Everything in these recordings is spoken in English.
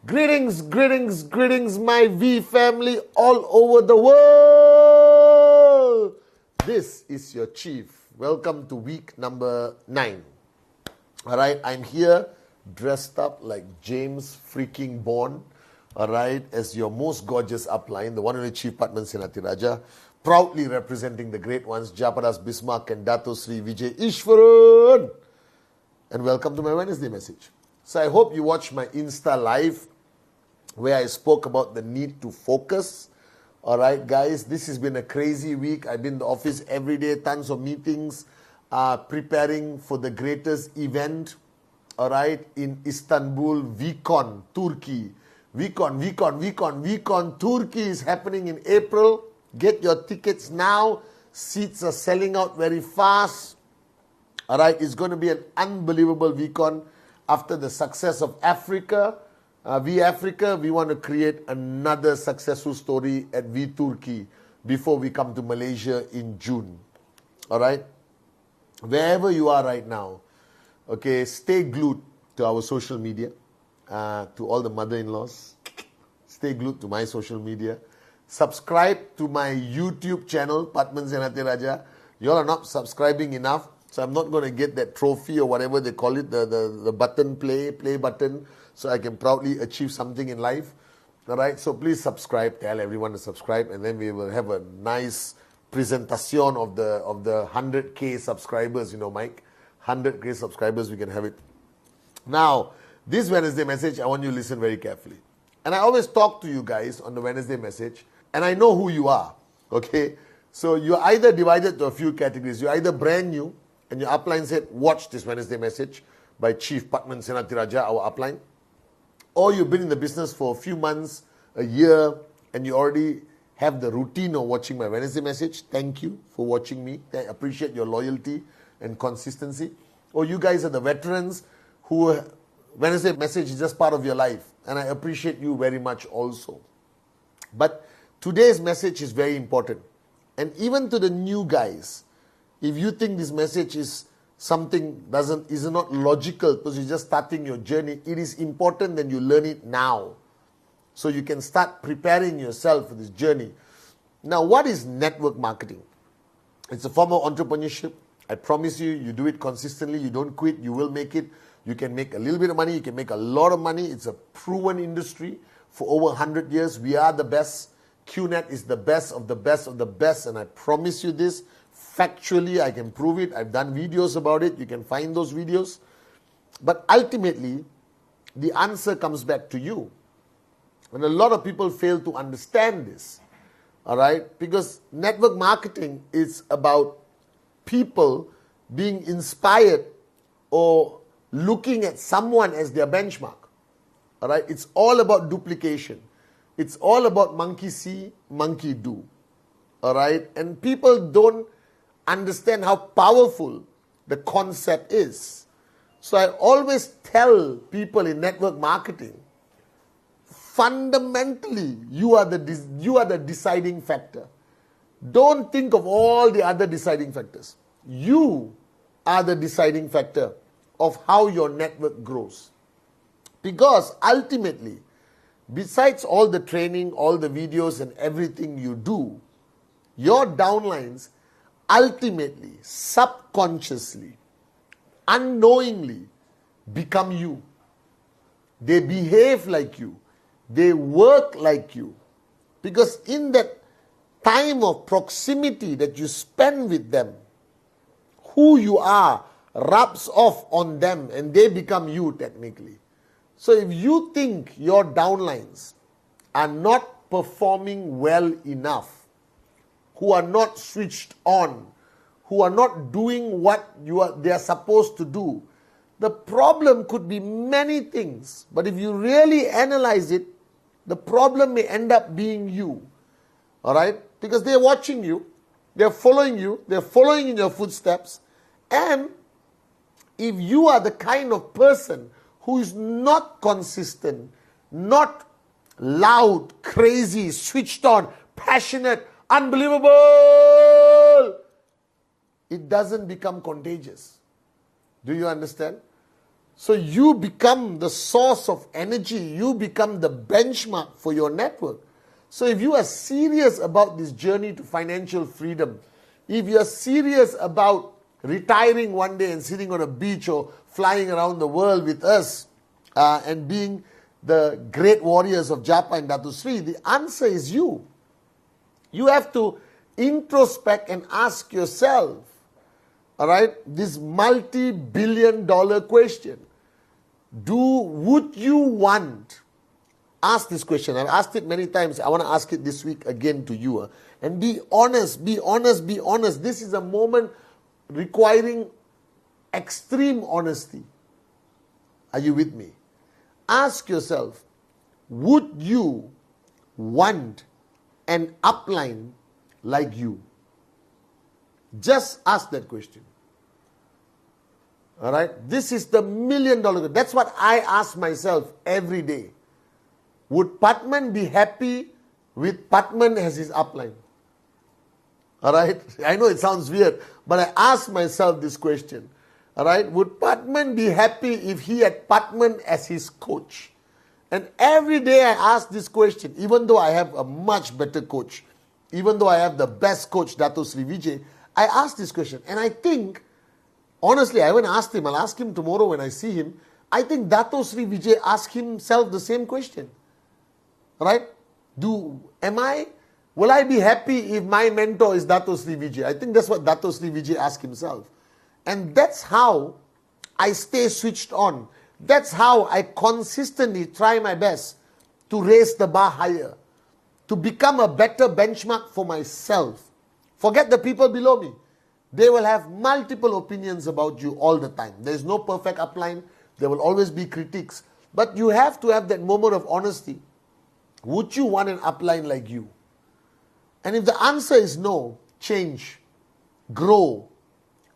Greetings, greetings, greetings, my V family all over the world. This is your chief. Welcome to week number 9. Alright, I'm here dressed up like James freaking Bond. Alright, as your most gorgeous upline, the one and only Chief Patman Senati Raja, proudly representing the great ones, Japadas Bismarck and Dato Sri Vijay Ishwaran. And welcome to my Wednesday message. So I hope you watched my Insta live where I spoke about the need to focus. Alright guys, this has been a crazy week. I've been in the office every day, tons of meetings, preparing for the greatest event, alright, in Istanbul, VCon, Turkey. VCon, Turkey is happening in April. Get your tickets now. Seats are selling out very fast. Alright, it's going to be an unbelievable VCon. After the success of Africa, we want to create another successful story at V Turkey before we come to Malaysia in June. Alright? Wherever you are right now, okay, stay glued to our social media, to all the mother-in-laws. Stay glued to my social media. Subscribe to my YouTube channel, Patman Senati Raja. You all are not subscribing enough. So I'm not going to get that trophy or whatever they call it, the button play button, so I can proudly achieve something in life. Alright, so please subscribe, tell everyone to subscribe, and then we will have a nice presentation of the 100k subscribers, you know, Mike. 100k subscribers, we can have it. Now, this Wednesday message, I want you to listen very carefully. And I always talk to you guys on the Wednesday message, and I know who you are, okay? So you're either divided to a few categories. You're either brand new, and your upline said, watch this Wednesday message by Chief Patman Senati Raja, our upline. Or you've been in the business for a few months, a year, and you already have the routine of watching my Wednesday message. Thank you for watching me. I appreciate your loyalty and consistency. Or you guys are the veterans who Wednesday message is just part of your life. And I appreciate you very much also. But today's message is very important. And even to the new guys, if you think this message is something is not logical because you're just starting your journey, it is important that you learn it now. So you can start preparing yourself for this journey. Now, what is network marketing? It's a form of entrepreneurship. I promise you, you do it consistently, you don't quit, you will make it. You can make a little bit of money, you can make a lot of money. It's a proven industry for over 100 years. We are the best. Kyonet is the best of the best of the best, and I promise you this. Factually, I can prove it. I've done videos about it. You can find those videos. But ultimately, the answer comes back to you. And a lot of people fail to understand this. All right? Because network marketing is about people being inspired or looking at someone as their benchmark. All right? It's all about duplication. It's all about monkey see, monkey do. All right? And people don't understand how powerful the concept is. So I always tell people in network marketing, fundamentally, you are the deciding factor. Don't think of all the other deciding factors. You are the deciding factor of how your network grows. Because ultimately, besides all the training, all the videos and everything you do, your downlines ultimately, subconsciously, unknowingly become you. They behave like you. They work like you. Because in that time of proximity that you spend with them, who you are rubs off on them and they become you technically. So if you think your downlines are not performing well enough, who are not switched on, who are not doing what they are supposed to do, the problem could be many things. But if you really analyze it, the problem may end up being you. All right? Because they're watching you, they're following in your footsteps. And if you are the kind of person who is not consistent, not loud, crazy, switched on, passionate, unbelievable, it doesn't become contagious. Do you understand? So you become the source of energy. You become the benchmark for your network. So if you are serious about this journey to financial freedom, if you are serious about retiring one day and sitting on a beach or flying around the world with us and being the great warriors of Japa and Datu Sri, the answer is you. You have to introspect and ask yourself, all right, this multi-billion-dollar question. Would you want, ask this question. I've asked it many times. I want to ask it this week again to you. And be honest, be honest, be honest. This is a moment requiring extreme honesty. Are you with me? Ask yourself, would you want an upline like you? Just ask that question. All right? This is the $1 million question. That's what I ask myself every day. Would Patman be happy with Patman as his upline? All right? I know it sounds weird, but I ask myself this question. All right? Would Patman be happy if he had Patman as his coach? And every day I ask this question, even though I have a much better coach, even though I have the best coach, Dato Sri Vijay, I ask this question. And I think, honestly, I haven't asked him. I'll ask him tomorrow when I see him. I think Dato Sri Vijay asked himself the same question. Right? Will I be happy if my mentor is Dato Sri Vijay? I think that's what Dato Sri Vijay asked himself. And that's how I stay switched on. That's how I consistently try my best to raise the bar higher, to become a better benchmark for myself. Forget the people below me. They will have multiple opinions about you all the time. There is no perfect upline. There will always be critiques. But you have to have that moment of honesty. Would you want an upline like you? And if the answer is no, change, grow,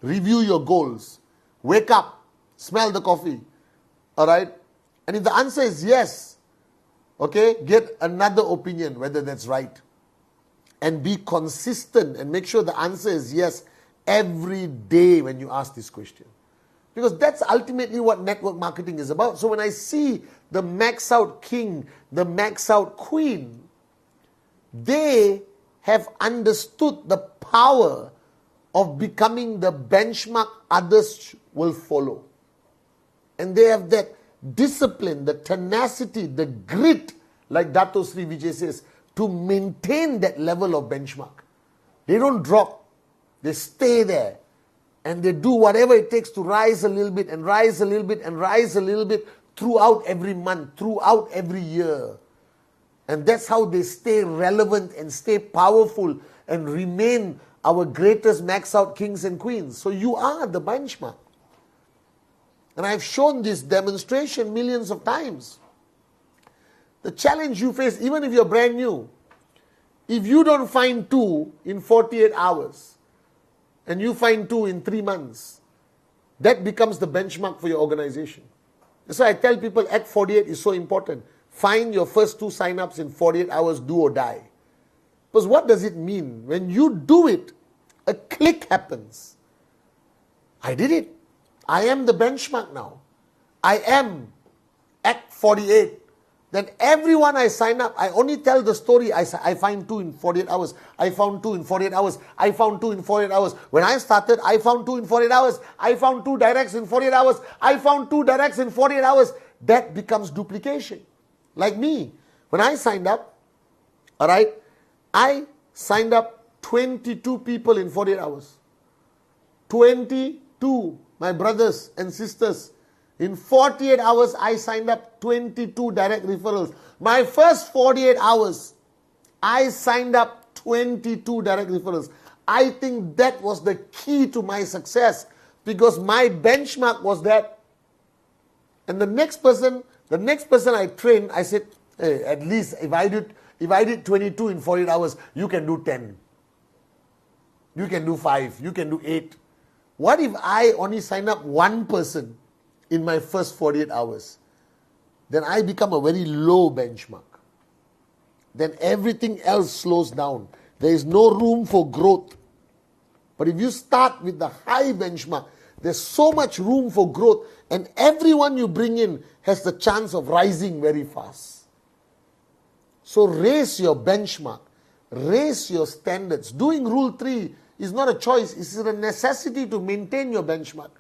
review your goals, wake up, smell the coffee, all right? And if the answer is yes, okay, get another opinion, whether that's right. And be consistent and make sure the answer is yes every day when you ask this question. Because that's ultimately what network marketing is about. So when I see the max out king, the max out queen, they have understood the power of becoming the benchmark others will follow. And they have that discipline, the tenacity, the grit, like Dato Sri Vijay says, to maintain that level of benchmark. They don't drop. They stay there. And they do whatever it takes to rise a little bit and rise a little bit and rise a little bit throughout every month, throughout every year. And that's how they stay relevant and stay powerful and remain our greatest max out kings and queens. So you are the benchmark. And I've shown this demonstration millions of times. The challenge you face, even if you're brand new, if you don't find 2 in 48 hours, and you find 2 in 3 months, that becomes the benchmark for your organization. That's why I tell people Act 48 is so important. Find your first 2 sign-ups in 48 hours, do or die. Because what does it mean? When you do it, a click happens. I did it. I am the benchmark now. I am Act 48. Then everyone I sign up, I only tell the story. I find 2 in 48 hours. I found 2 in 48 hours. I found 2 in 48 hours. When I started, I found 2 in 48 hours. I found 2 directs in 48 hours. I found 2 directs in 48 hours. That becomes duplication. Like me. When I signed up, all right, I signed up 22 people in 48 hours. 22, my brothers and sisters. In 48 hours, I signed up 22 direct referrals. My first 48 hours, I signed up 22 direct referrals. I think that was the key to my success because my benchmark was that. And the next person I trained, I said, hey, at least if I did 22 in 48 hours, you can do 10. You can do 5. You can do 8. What if I only sign up 1 person in my first 48 hours? Then I become a very low benchmark. Then everything else slows down. There is no room for growth. But if you start with the high benchmark, There's so much room for growth, and everyone you bring in has the chance of rising very fast. So raise your benchmark, raise your standards. Doing Rule 3 is not a choice, it's a necessity to maintain your benchmark.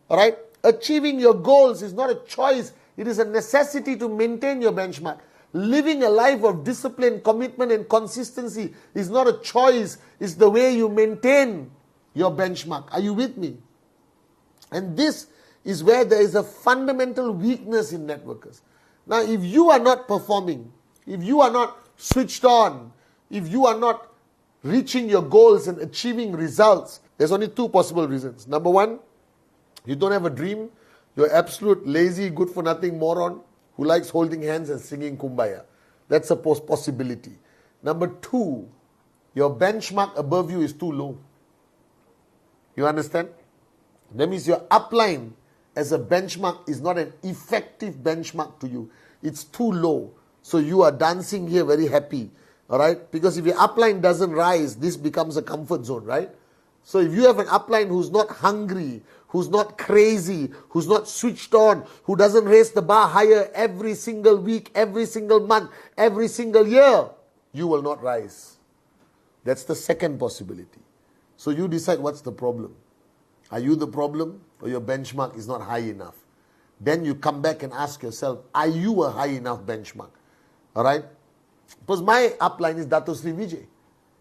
All right? Achieving your goals is not a choice, it is a necessity to maintain your benchmark. Living a life of discipline, commitment, and consistency is not a choice, it's the way you maintain your benchmark. Are you with me? And this is where there is a fundamental weakness in networkers. Now, if you are not performing, if you are not switched on, if you are not reaching your goals and achieving results, there's only two possible reasons. Number one, you don't have a dream. You're absolute lazy, good-for-nothing moron who likes holding hands and singing Kumbaya. That's a possibility. Number two, your benchmark above you is too low. You understand? That means your upline as a benchmark is not an effective benchmark to you. It's too low. So you are dancing here very happy. All right? Because if your upline doesn't rise, this becomes a comfort zone, right? So if you have an upline who's not hungry, who's not crazy, who's not switched on, who doesn't raise the bar higher every single week, every single month, every single year, you will not rise. That's the second possibility. So you decide what's the problem. Are you the problem, or your benchmark is not high enough? Then you come back and ask yourself, are you a high enough benchmark? All right? Because my upline is Dato Sri Vijay.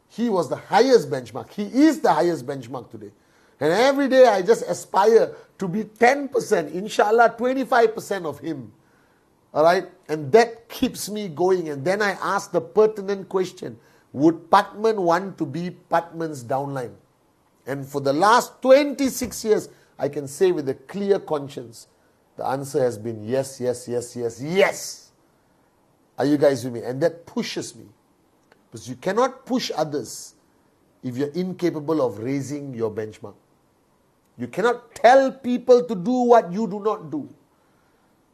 He was the highest benchmark. He is the highest benchmark today. And every day I just aspire to be 10%, inshallah 25% of him. All right? And that keeps me going. And then I ask the pertinent question, would Patman want to be Patman's downline? And for the last 26 years, I can say with a clear conscience, the answer has been yes, yes, yes, yes, yes. Are you guys with me? And that pushes me. Because you cannot push others if you're incapable of raising your benchmark. You cannot tell people to do what you do not do.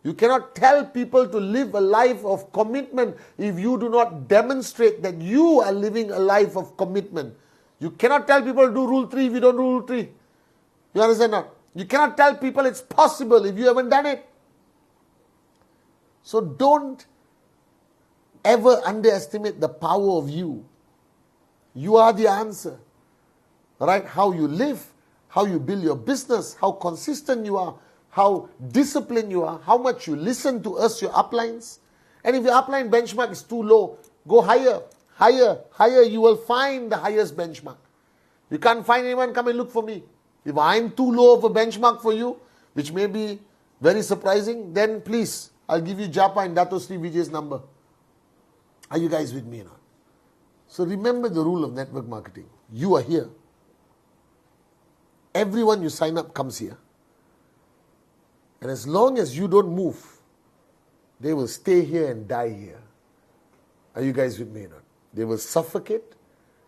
You cannot tell people to live a life of commitment if you do not demonstrate that you are living a life of commitment. You cannot tell people to do Rule 3 if you don't do Rule 3. You understand that? You cannot tell people it's possible if you haven't done it. So don't ever underestimate the power of you. You are the answer. Right? How you live, how you build your business, how consistent you are, how disciplined you are, how much you listen to us, your uplines. And if your upline benchmark is too low, go higher, higher, higher. You will find the highest benchmark. You can't find anyone, come and look for me. If I'm too low of a benchmark for you, which may be very surprising, then please, I'll give you Japa and Dato Sri Vijay's number. Are you guys with me now? So remember the rule of network marketing. You are here. Everyone you sign up comes here. And as long as you don't move, they will stay here and die here. Are you guys with me now? They will suffocate,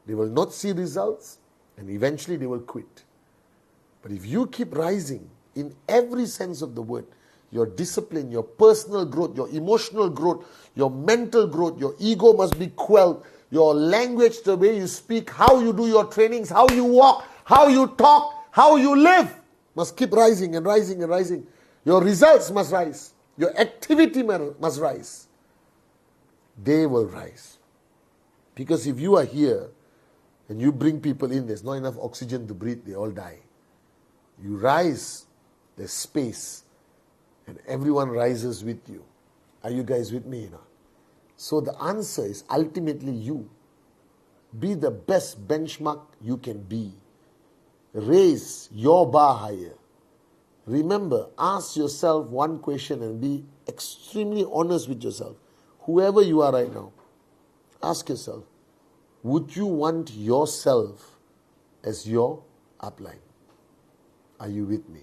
they will not see results, and eventually they will quit. But if you keep rising in every sense of the word, your discipline, your personal growth, your emotional growth, your mental growth, your ego must be quelled, your language, the way you speak, how you do your trainings, how you walk, how you talk, how you live, must keep rising and rising and rising. Your results must rise. Your activity must rise. They will rise. Because if you are here and you bring people in, there's not enough oxygen to breathe, they all die. You rise, there's space, and everyone rises with you. Are you guys with me now? So the answer is ultimately you. Be the best benchmark you can be. Raise your bar higher. Remember, ask yourself one question and be extremely honest with yourself. Whoever you are right now, ask yourself, would you want yourself as your upline? Are you with me?